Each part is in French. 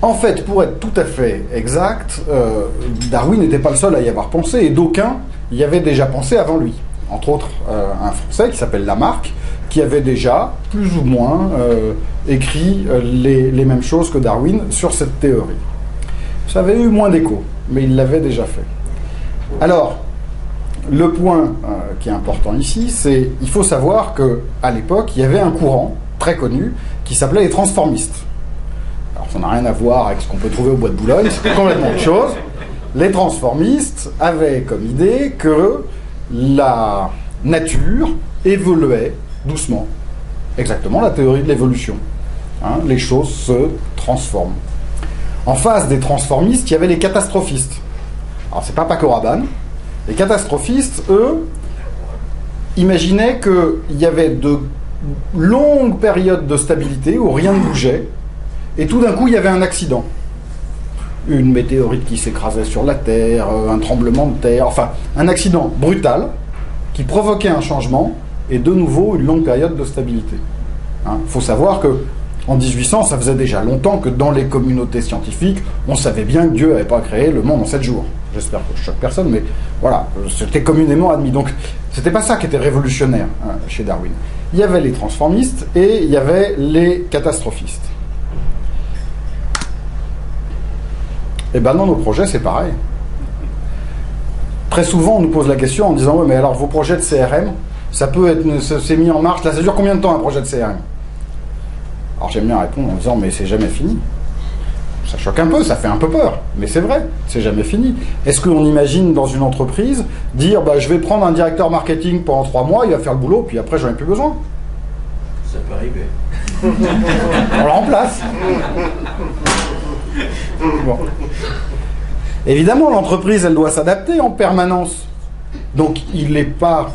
En fait, pour être tout à fait exact, Darwin n'était pas le seul à y avoir pensé, et d'aucuns y avaient déjà pensé avant lui. Entre autres, un Français qui s'appelle Lamarck, qui avait déjà, plus ou moins, écrit les mêmes choses que Darwin sur cette théorie. Ça avait eu moins d'écho, mais il l'avait déjà fait. Alors, le point qui est important ici, c'est qu'il faut savoir qu'à l'époque, il y avait un courant très connu qui s'appelait les transformistes. Alors, ça n'a rien à voir avec ce qu'on peut trouver au bois de Boulogne, c'était complètement autre chose. Les transformistes avaient comme idée que la nature évoluait doucement. Exactement la théorie de l'évolution. Hein, les choses se transforment. En face des transformistes, il y avait les catastrophistes. Alors, c'est pas Paco Rabanne. Les catastrophistes, eux, imaginaient qu'il y avait de longues périodes de stabilité où rien ne bougeait, et tout d'un coup, il y avait un accident. Une météorite qui s'écrasait sur la Terre, un tremblement de terre, enfin, un accident brutal qui provoquait un changement, et de nouveau une longue période de stabilité. Faut savoir que en 1800, ça faisait déjà longtemps que dans les communautés scientifiques, on savait bien que Dieu n'avait pas créé le monde en 7 jours. J'espère que je choque personne, mais voilà, c'était communément admis. Donc, c'était pas ça qui était révolutionnaire chez Darwin. Il y avait les transformistes et il y avait les catastrophistes. Et ben dans nos projets, c'est pareil. Très souvent, on nous pose la question en disant « Ouais, mais alors vos projets de CRM, ça peut être, c'est mis en marche, là, ça dure combien de temps un projet de CRM ?» Alors j'aime bien répondre en disant « Mais c'est jamais fini. » Ça choque un peu, ça fait un peu peur, mais c'est vrai, c'est jamais fini. Est-ce qu'on imagine dans une entreprise dire bah, « Je vais prendre un directeur marketing pendant 3 mois, il va faire le boulot, puis après j'en ai plus besoin ?» Ça peut arriver. On le remplace. Bon. Évidemment, l'entreprise, elle doit s'adapter en permanence. Donc, il n'est pas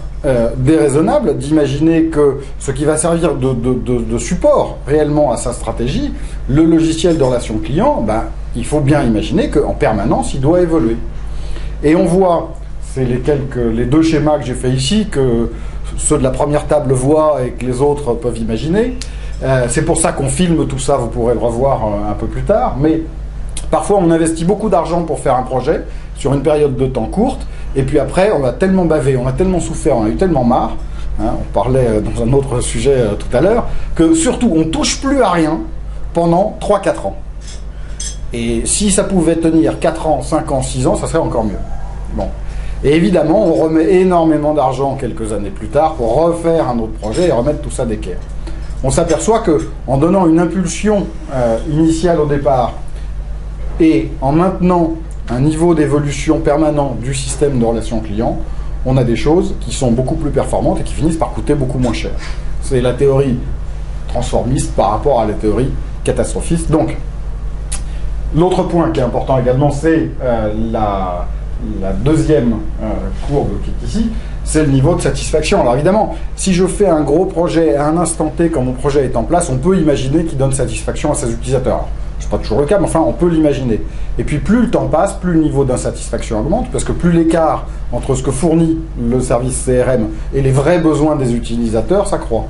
déraisonnable d'imaginer que ce qui va servir de support réellement à sa stratégie, le logiciel de relation client, ben, il faut bien imaginer qu'en permanence, il doit évoluer. Et on voit, c'est les 2 schémas que j'ai fait ici, que ceux de la première table voient et que les autres peuvent imaginer. C'est pour ça qu'on filme tout ça, vous pourrez le revoir un peu plus tard, mais parfois on investit beaucoup d'argent pour faire un projet sur une période de temps courte, et puis après on a tellement bavé, on a tellement souffert, on a eu tellement marre, hein, on parlait dans un autre sujet tout à l'heure, que surtout on ne touche plus à rien pendant 3-4 ans. Et si ça pouvait tenir 4 ans, 5 ans, 6 ans, ça serait encore mieux. Bon. Et évidemment, on remet énormément d'argent quelques années plus tard pour refaire un autre projet et remettre tout ça d'équerre. On s'aperçoit qu'en donnant une impulsion initiale au départ et en maintenant un niveau d'évolution permanent du système de relations clients, on a des choses qui sont beaucoup plus performantes et qui finissent par coûter beaucoup moins cher. C'est la théorie transformiste par rapport à la théorie catastrophiste. Donc, l'autre point qui est important également, c'est la deuxième courbe qui est ici, c'est le niveau de satisfaction. Alors évidemment, si je fais un gros projet à un instant T quand mon projet est en place, on peut imaginer qu'il donne satisfaction à ses utilisateurs. Ce n'est pas toujours le cas, mais enfin, on peut l'imaginer. Et puis plus le temps passe, plus le niveau d'insatisfaction augmente, parce que plus l'écart entre ce que fournit le service CRM et les vrais besoins des utilisateurs s'accroît.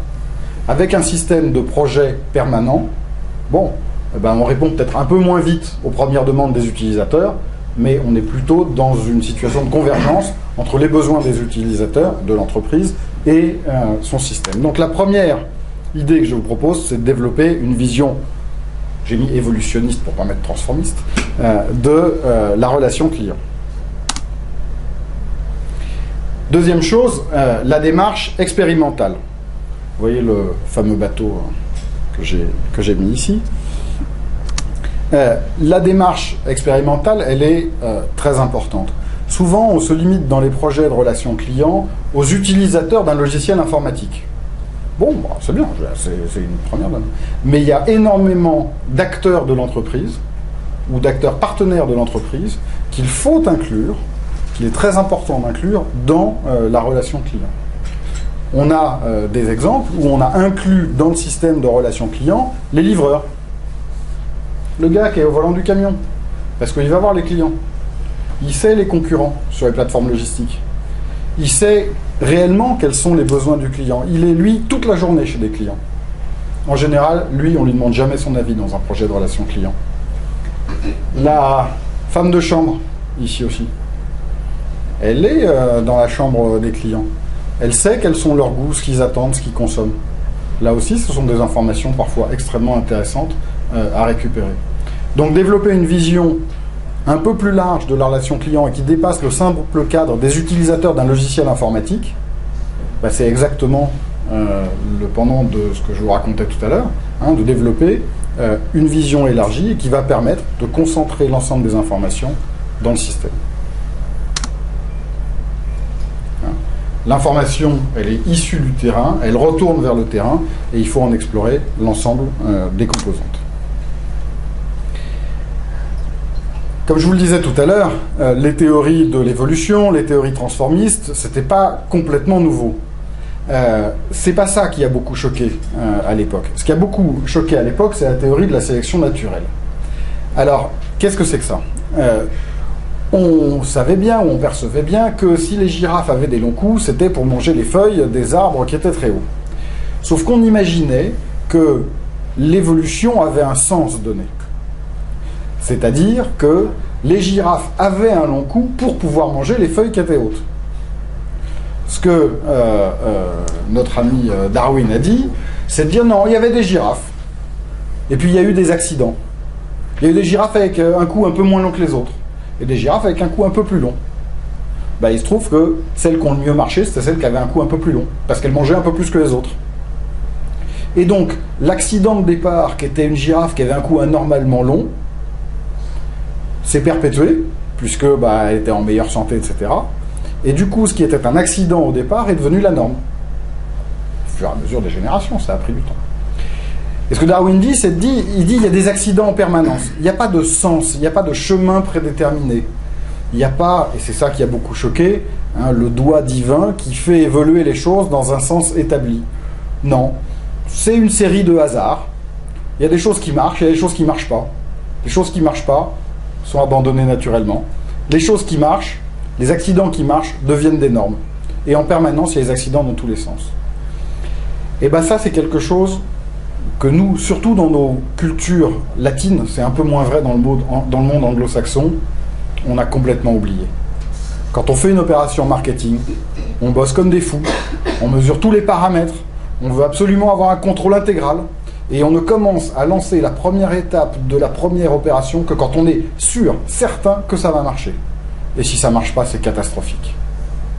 Avec un système de projet permanent, bon, eh ben, on répond peut-être un peu moins vite aux premières demandes des utilisateurs, mais on est plutôt dans une situation de convergence entre les besoins des utilisateurs de l'entreprise et son système. Donc la première idée que je vous propose, c'est de développer une vision, j'ai mis évolutionniste pour ne pas mettre transformiste, de la relation client. Deuxième chose, la démarche expérimentale. Vous voyez le fameux bateau que j'ai mis ici. La démarche expérimentale, elle est très importante. Souvent, on se limite dans les projets de relations clients aux utilisateurs d'un logiciel informatique. Bon, bah, c'est bien, c'est une première donne. Mais il y a énormément d'acteurs de l'entreprise ou d'acteurs partenaires de l'entreprise qu'il faut inclure, qu'il est très important d'inclure dans la relation client. On a des exemples où on a inclus dans le système de relations clients les livreurs. Le gars qui est au volant du camion, parce qu'il va voir les clients. Il sait les concurrents sur les plateformes logistiques. Il sait réellement quels sont les besoins du client. Il est, lui, toute la journée chez des clients. En général, lui, on ne lui demande jamais son avis dans un projet de relation client. La femme de chambre, ici aussi, elle est dans la chambre des clients. Elle sait quels sont leurs goûts, ce qu'ils attendent, ce qu'ils consomment. Là aussi, ce sont des informations parfois extrêmement intéressantes à récupérer. Donc développer une vision un peu plus large de la relation client et qui dépasse le simple cadre des utilisateurs d'un logiciel informatique, bah, c'est exactement le pendant de ce que je vous racontais tout à l'heure, hein, de développer une vision élargie et qui va permettre de concentrer l'ensemble des informations dans le système. L'information, elle est issue du terrain, elle retourne vers le terrain, et il faut en explorer l'ensemble des composantes. Comme je vous le disais tout à l'heure, les théories de l'évolution, les théories transformistes, c'était pas complètement nouveau. C'est pas ça qui a beaucoup choqué à l'époque. Ce qui a beaucoup choqué à l'époque, c'est la théorie de la sélection naturelle. Alors, qu'est-ce que c'est que ça ? On savait bien, ou on percevait bien, que si les girafes avaient des longs coups, c'était pour manger les feuilles des arbres qui étaient très hauts. Sauf qu'on imaginait que l'évolution avait un sens donné. C'est-à-dire que les girafes avaient un long cou pour pouvoir manger les feuilles qui étaient hautes. Ce que notre ami Darwin a dit, c'est de dire non, il y avait des girafes, et puis il y a eu des accidents. Il y a eu des girafes avec un cou un peu moins long que les autres, et des girafes avec un cou un peu plus long. Ben, il se trouve que celles qui ont le mieux marché, c'était celles qui avaient un cou un peu plus long, parce qu'elles mangeaient un peu plus que les autres. Et donc, l'accident de départ, qui était une girafe qui avait un cou anormalement long, s'est perpétué, puisque bah, elle était en meilleure santé, etc. Et du coup, ce qui était un accident au départ est devenu la norme. Au fur et à mesure des générations, ça a pris du temps. Et ce que Darwin dit, c'est il dit il y a des accidents en permanence. Il n'y a pas de sens, il n'y a pas de chemin prédéterminé. Il n'y a pas, et c'est ça qui a beaucoup choqué, hein, le doigt divin qui fait évoluer les choses dans un sens établi. Non, c'est une série de hasards. Il y a des choses qui marchent, il y a des choses qui ne marchent pas. Les choses qui ne marchent pas sont abandonnées naturellement. Les choses qui marchent, les accidents qui marchent deviennent des normes. Et en permanence, il y a des accidents dans tous les sens. Et bien ça, c'est quelque chose que nous, surtout dans nos cultures latines, c'est un peu moins vrai dans le monde anglo-saxon, on a complètement oublié. Quand on fait une opération marketing, on bosse comme des fous, on mesure tous les paramètres, on veut absolument avoir un contrôle intégral, et on ne commence à lancer la première étape de la première opération que quand on est sûr, certain que ça va marcher. Et si ça ne marche pas, c'est catastrophique.